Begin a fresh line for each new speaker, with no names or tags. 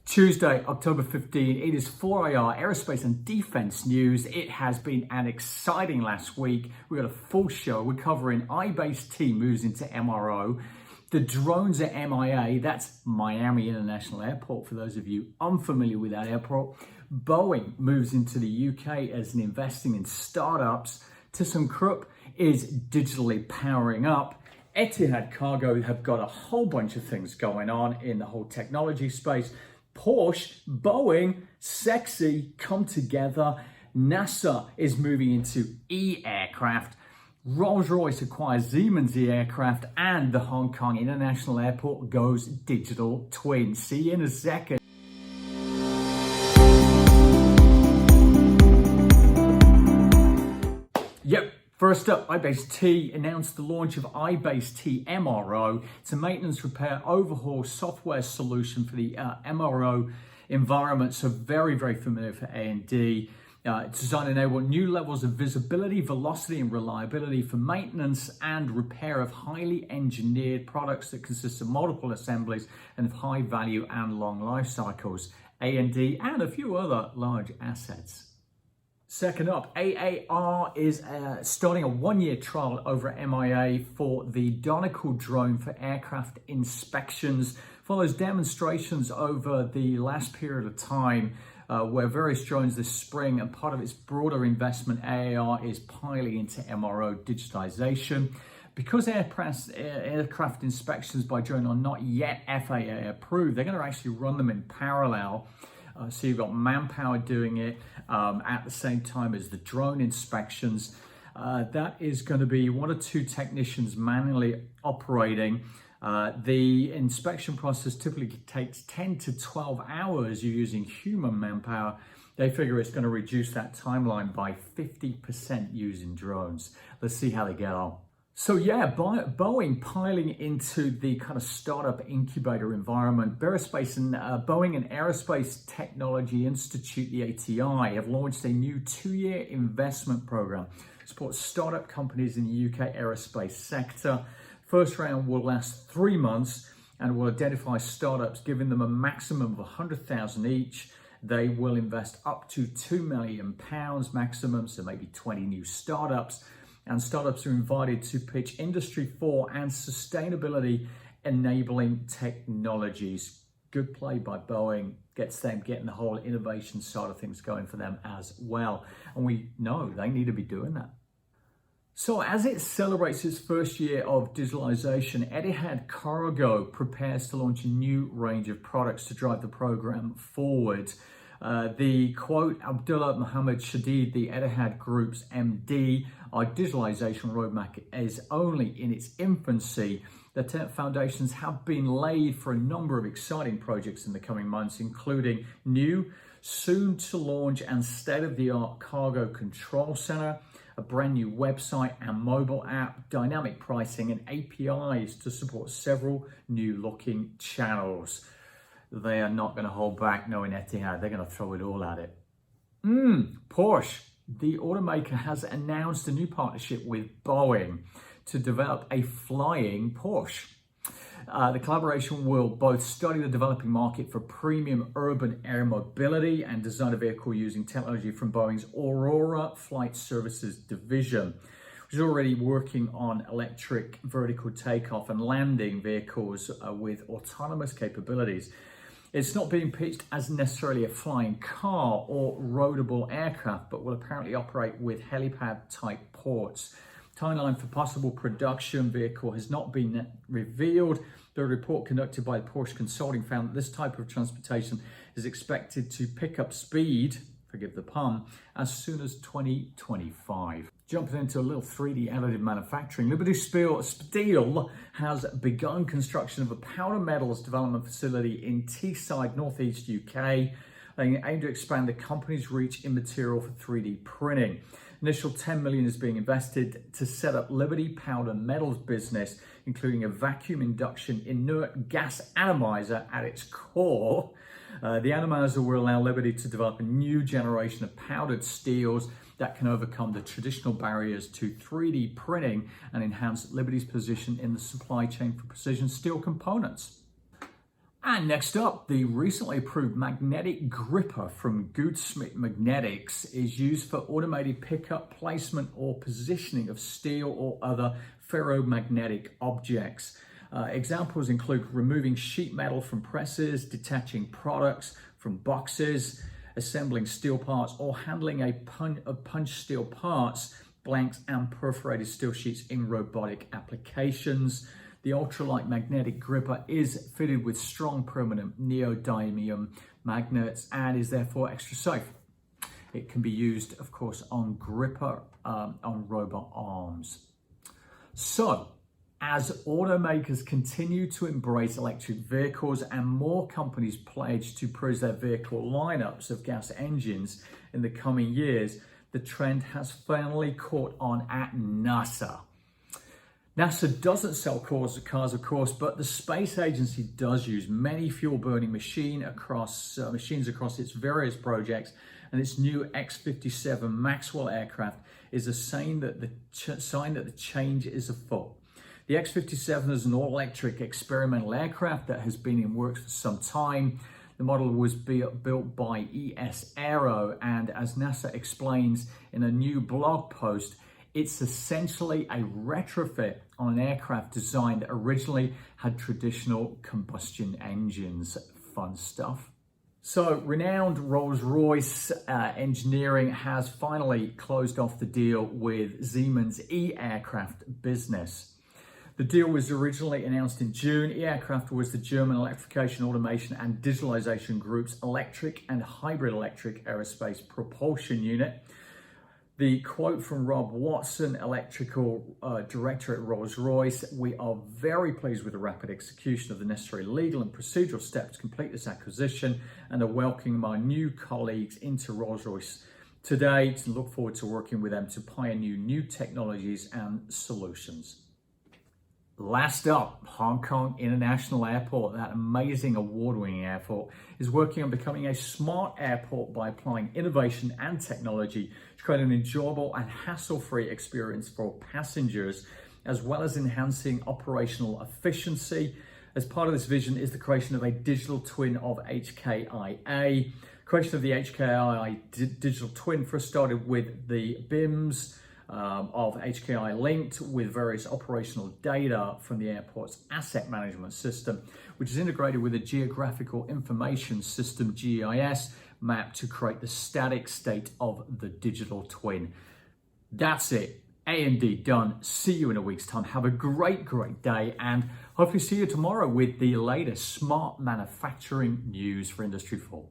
Tuesday, October 15, it is 4AR Aerospace and Defense News. It has been an exciting last week. We've got a full show. We're covering Ibase T moves into MRO. The drones at MIA, that's Miami International Airport, for those of you unfamiliar with that airport. Boeing moves into the UK as an investing in startups. ThyssenKrupp is digitally powering up. Etihad Cargo have got a whole bunch of things going on in the whole technology space. Porsche, Boeing, sexy, come together. NASA is moving into e-aircraft. Rolls-Royce acquires Siemens e-aircraft, and the Hong Kong International Airport goes digital twin. See you in a second. Yep. First up, Ibase T announced the launch of Ibase TMRO. It's a maintenance, repair, overhaul software solution for the MRO environment, so very, very familiar for A&D. It's designed to enable new levels of visibility, velocity, and reliability for maintenance and repair of highly engineered products that consist of multiple assemblies and of high value and long life cycles, A&D, and a few other large assets. Second up, AAR is starting a one-year trial over at MIA for the Donegal drone for aircraft inspections. Follows demonstrations over the last period of time where various drones this spring, and part of its broader investment, AAR is piling into MRO digitization. Because aircraft inspections by drone are not yet FAA approved, they're going to actually run them in parallel. So you've got manpower doing it at the same time as the drone inspections. That is going to be one or two technicians manually operating. The inspection process typically takes 10 to 12 hours. You're using human manpower. They figure it's going to reduce that timeline by 50% using drones. Let's see how they get on. So yeah, Boeing piling into the kind of startup incubator environment. Boeing and Aerospace Technology Institute, the ATI, have launched a new 2-year investment program to support startup companies in the UK aerospace sector. First round will last 3 months and will identify startups, giving them a maximum of 100,000 each. They will invest up to £2 million maximum, so maybe 20 new startups. And startups are invited to pitch Industry 4 and sustainability enabling technologies. Good play by Boeing. Gets them getting the whole innovation side of things going for them as well. And we know they need to be doing that. So as it celebrates its first year of digitalization, Etihad Cargo prepares to launch a new range of products to drive the program forward. The quote, Abdullah Mohammed Shadid, the Etihad Group's MD, our digitalization roadmap is only in its infancy. The foundations have been laid for a number of exciting projects in the coming months, including new, soon to launch and state-of-the-art cargo control center, a brand new website and mobile app, dynamic pricing, and APIs to support several new looking channels. They are not going to hold back knowing Etihad. They're going to throw it all at it. Porsche, the automaker, has announced a new partnership with Boeing to develop a flying Porsche. The collaboration will both study the developing market for premium urban air mobility and design a vehicle using technology from Boeing's Aurora Flight Services division, which is already working on electric vertical takeoff and landing vehicles with autonomous capabilities. It's not being pitched as necessarily a flying car or roadable aircraft, but will apparently operate with helipad-type ports. Timeline for possible production vehicle has not been revealed. The report conducted by Porsche Consulting found that this type of transportation is expected to pick up speed, forgive the pun, as soon as 2025. Jumping into a little 3D additive manufacturing, Liberty Steel has begun construction of a powder metals development facility in Teesside, northeast UK. They aim to expand the company's reach in material for 3D printing. Initial $10 million is being invested to set up Liberty Powder Metals business, including a vacuum induction inert gas atomizer at its core. The atomizer will allow Liberty to develop a new generation of powdered steels that can overcome the traditional barriers to 3D printing and enhance Liberty's position in the supply chain for precision steel components. And next up, the recently approved magnetic gripper from Goudsmit Magnetics is used for automated pickup, placement, or positioning of steel or other ferromagnetic objects. Examples include removing sheet metal from presses, detaching products from boxes, assembling steel parts, or handling a punch steel parts, blanks, and perforated steel sheets in robotic applications. The ultralight magnetic gripper is fitted with strong permanent neodymium magnets and is therefore extra safe. It can be used, of course, on gripper on robot arms. So, as automakers continue to embrace electric vehicles and more companies pledge to produce their vehicle lineups of gas engines in the coming years, the trend has finally caught on at NASA. NASA doesn't sell cars, of course, but the space agency does use many fuel-burning machines across its various projects, and its new X-57 Maxwell aircraft is a sign that the change is afoot. The X-57 is an all-electric experimental aircraft that has been in works for some time. The model was built by AAR Aircraft, and as NASA explains in a new blog post, it's essentially a retrofit on an aircraft design that originally had traditional combustion engines. Fun stuff. So, renowned Rolls-Royce Engineering has finally closed off the deal with Siemens E-Aircraft business. The deal was originally announced in June. E-Aircraft was the German Electrification, Automation and Digitalization Group's electric and hybrid electric aerospace propulsion unit. The quote from Rob Watson, electrical director at Rolls-Royce: "We are very pleased with the rapid execution of the necessary legal and procedural steps to complete this acquisition and are welcoming our new colleagues into Rolls-Royce today to look forward to working with them to pioneer new technologies and solutions." Last up, Hong Kong International Airport, that amazing award-winning airport, is working on becoming a smart airport by applying innovation and technology to create an enjoyable and hassle-free experience for passengers, as well as enhancing operational efficiency. As part of this vision is the creation of a digital twin of HKIA. Creation of the HKIA digital twin first started with the BIMs of HKI linked with various operational data from the airport's asset management system, which is integrated with a geographical information system, GIS, map to create the static state of the digital twin. That's it. A&D done. See you in a week's time. Have a great day, and hopefully see you tomorrow with the latest smart manufacturing news for Industry 4.